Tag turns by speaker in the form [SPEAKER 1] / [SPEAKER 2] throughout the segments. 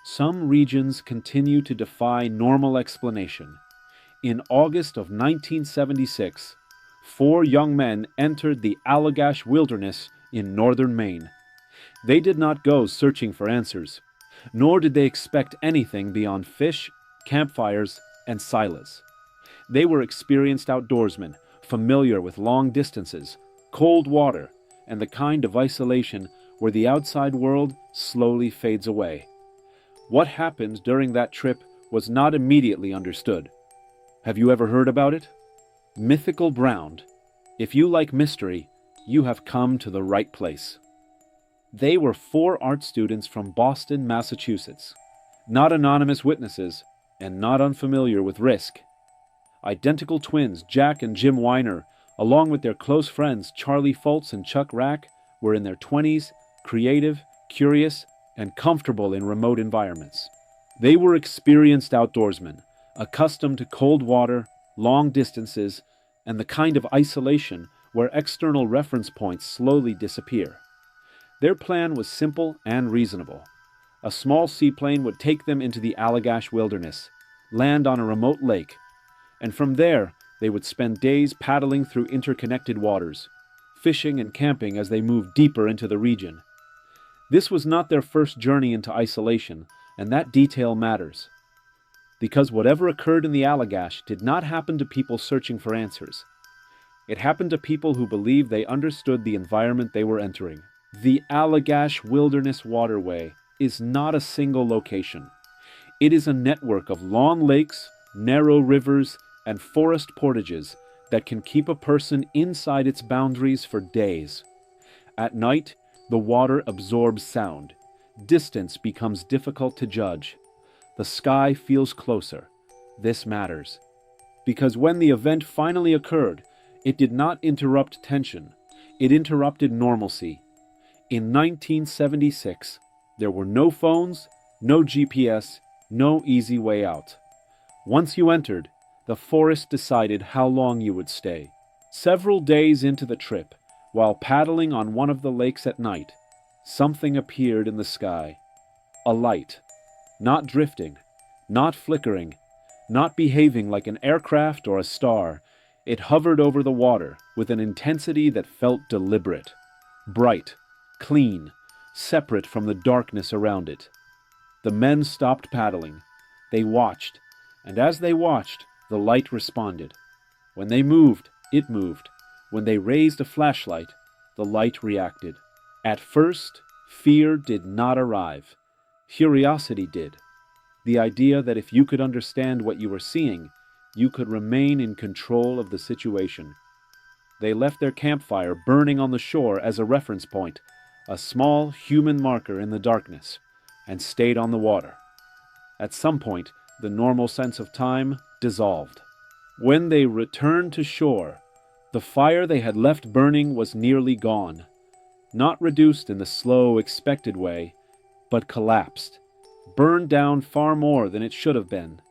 [SPEAKER 1] Some regions continue to defy normal explanation. In August of 1976, four young men entered the Allagash Wilderness in northern Maine. They did not go searching for answers, nor did they expect anything beyond fish, campfires, and silas. They were experienced outdoorsmen, familiar with long distances, cold water, and the kind of isolation where the outside world slowly fades away. What happened during that trip was not immediately understood. Have you ever heard about it? Mythical Ground. If you like mystery, you have come to the right place. They were four art students from Boston, Massachusetts, not anonymous witnesses and not unfamiliar with risk. Identical twins Jack and Jim Weiner, along with their close friends Charlie Foltz and Chuck Rack, were in their 20s, creative, curious, and comfortable in remote environments. They were experienced outdoorsmen, accustomed to cold water, long distances, and the kind of isolation where external reference points slowly disappear. Their plan was simple and reasonable. A small seaplane would take them into the Allagash Wilderness, land on a remote lake, and from there they would spend days paddling through interconnected waters, fishing and camping as they moved deeper into the region. This was not their first journey into isolation, and that detail matters. Because whatever occurred in the Allagash did not happen to people searching for answers. It happened to people who believed they understood the environment they were entering. The Allagash Wilderness Waterway is not a single location. It is a network of long lakes, narrow rivers, and forest portages that can keep a person inside its boundaries for days. At night, the water absorbs sound. Distance becomes difficult to judge. The sky feels closer. This matters. Because when the event finally occurred, it did not interrupt tension. It interrupted normalcy. In 1976, there were no phones, no GPS, no easy way out. Once you entered, the forest decided how long you would stay. Several days into the trip, while paddling on one of the lakes at night, something appeared in the sky. A light. Not drifting, not flickering, not behaving like an aircraft or a star. It hovered over the water with an intensity that felt deliberate. Bright, clean, separate from the darkness around it. The men stopped paddling. They watched, and as they watched, the light responded. When they moved, it moved. When they raised a flashlight, the light reacted. At first, fear did not arrive. Curiosity did. The idea that if you could understand what you were seeing, you could remain in control of the situation. They left their campfire burning on the shore as a reference point, a small human marker in the darkness, and stayed on the water. At some point, the normal sense of time dissolved. When they returned to shore, the fire they had left burning was nearly gone. Not reduced in the slow, expected way, but collapsed, burned down far more than it should have been.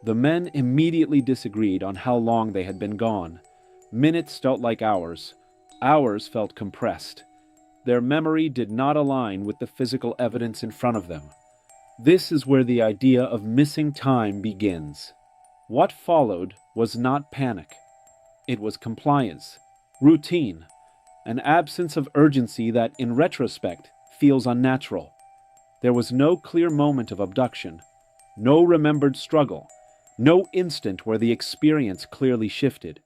[SPEAKER 1] The men immediately disagreed on how long they had been gone. Minutes felt like hours. Hours felt compressed. Their memory did not align with the physical evidence in front of them. This is where the idea of missing time begins. What followed was not panic. It was compliance, routine, an absence of urgency that, in retrospect, feels unnatural. There was no clear moment of abduction, no remembered struggle, no instant where the experience clearly shifted.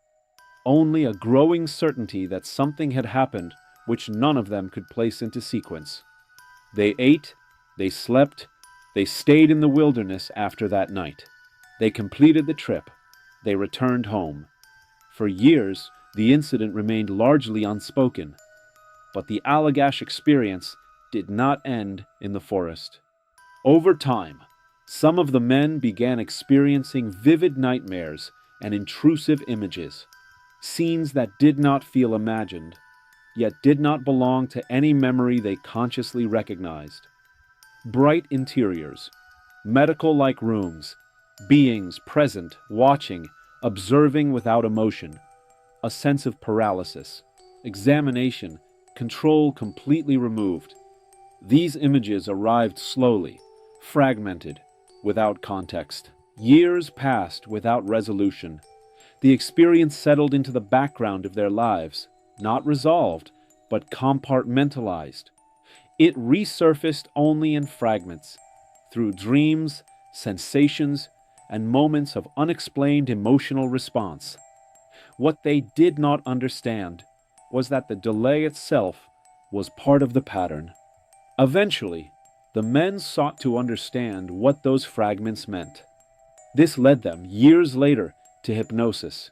[SPEAKER 1] Only a growing certainty that something had happened which none of them could place into sequence. They ate, they slept, they stayed in the wilderness after that night. They completed the trip. They returned home. For years, the incident remained largely unspoken. But the Allagash experience did not end in the forest. Over time, some of the men began experiencing vivid nightmares and intrusive images, scenes that did not feel imagined, yet did not belong to any memory they consciously recognized. Bright interiors, medical-like rooms, beings present, watching, observing without emotion, a sense of paralysis, examination, control completely removed. These images arrived slowly, fragmented, without context. Years passed without resolution. The experience settled into the background of their lives, not resolved, but compartmentalized. It resurfaced only in fragments, through dreams, sensations, and moments of unexplained emotional response. What they did not understand was that the delay itself was part of the pattern. Eventually, the men sought to understand what those fragments meant. This led them, years later, to hypnosis.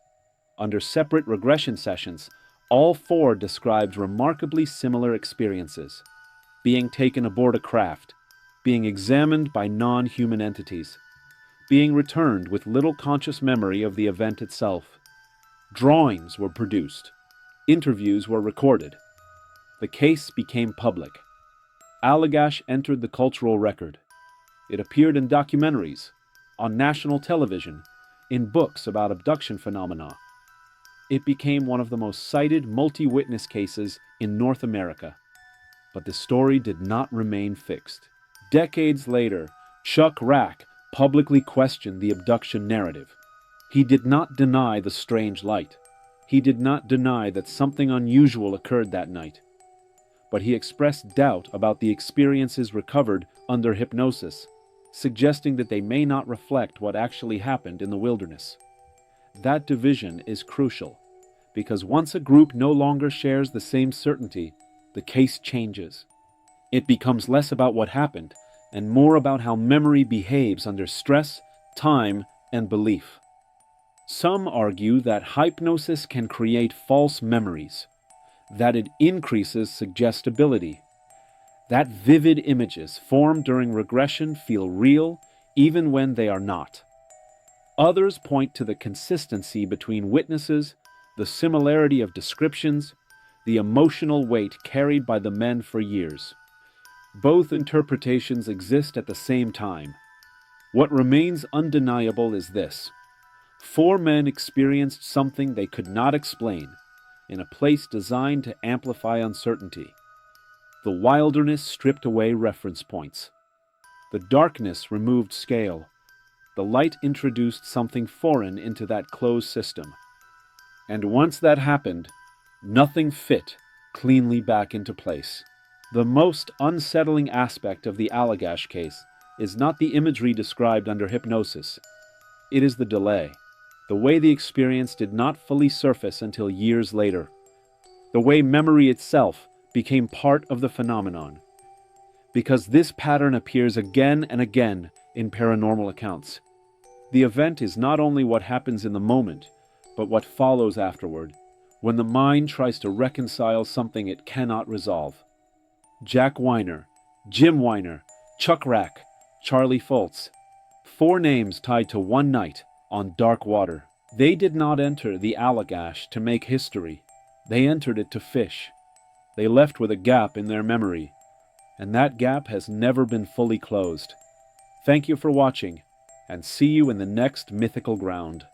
[SPEAKER 1] Under separate regression sessions, all four described remarkably similar experiences: being taken aboard a craft, being examined by non-human entities, being returned with little conscious memory of the event itself. Drawings were produced. Interviews were recorded. The case became public. Allagash entered the cultural record. It appeared in documentaries, on national television, in books about abduction phenomena. It became one of the most cited multi-witness cases in North America. But the story did not remain fixed. Decades later, Chuck Rack publicly questioned the abduction narrative. He did not deny the strange light. He did not deny that something unusual occurred that night. But he expressed doubt about the experiences recovered under hypnosis, suggesting that they may not reflect what actually happened in the wilderness. That division is crucial, because once a group no longer shares the same certainty, the case changes. It becomes less about what happened and more about how memory behaves under stress, time, and belief. Some argue that hypnosis can create false memories, that it increases suggestibility, that vivid images formed during regression feel real even when they are not. Others point to the consistency between witnesses, the similarity of descriptions, the emotional weight carried by the men for years. Both interpretations exist at the same time. What remains undeniable is this: four men experienced something they could not explain, in a place designed to amplify uncertainty. The wilderness stripped away reference points. The darkness removed scale. The light introduced something foreign into that closed system. And once that happened, nothing fit cleanly back into place. The most unsettling aspect of the Allagash case is not the imagery described under hypnosis. It is the delay. The way the experience did not fully surface until years later. The way memory itself became part of the phenomenon. Because this pattern appears again and again in paranormal accounts. The event is not only what happens in the moment, but what follows afterward, when the mind tries to reconcile something it cannot resolve. Jack Weiner, Jim Weiner, Chuck Rack, Charlie Foltz. Four names tied to one night on dark water. They did not enter the Allagash to make history. They entered it to fish. They left with a gap in their memory, and that gap has never been fully closed. Thank you for watching, and see you in the next Mythical Ground.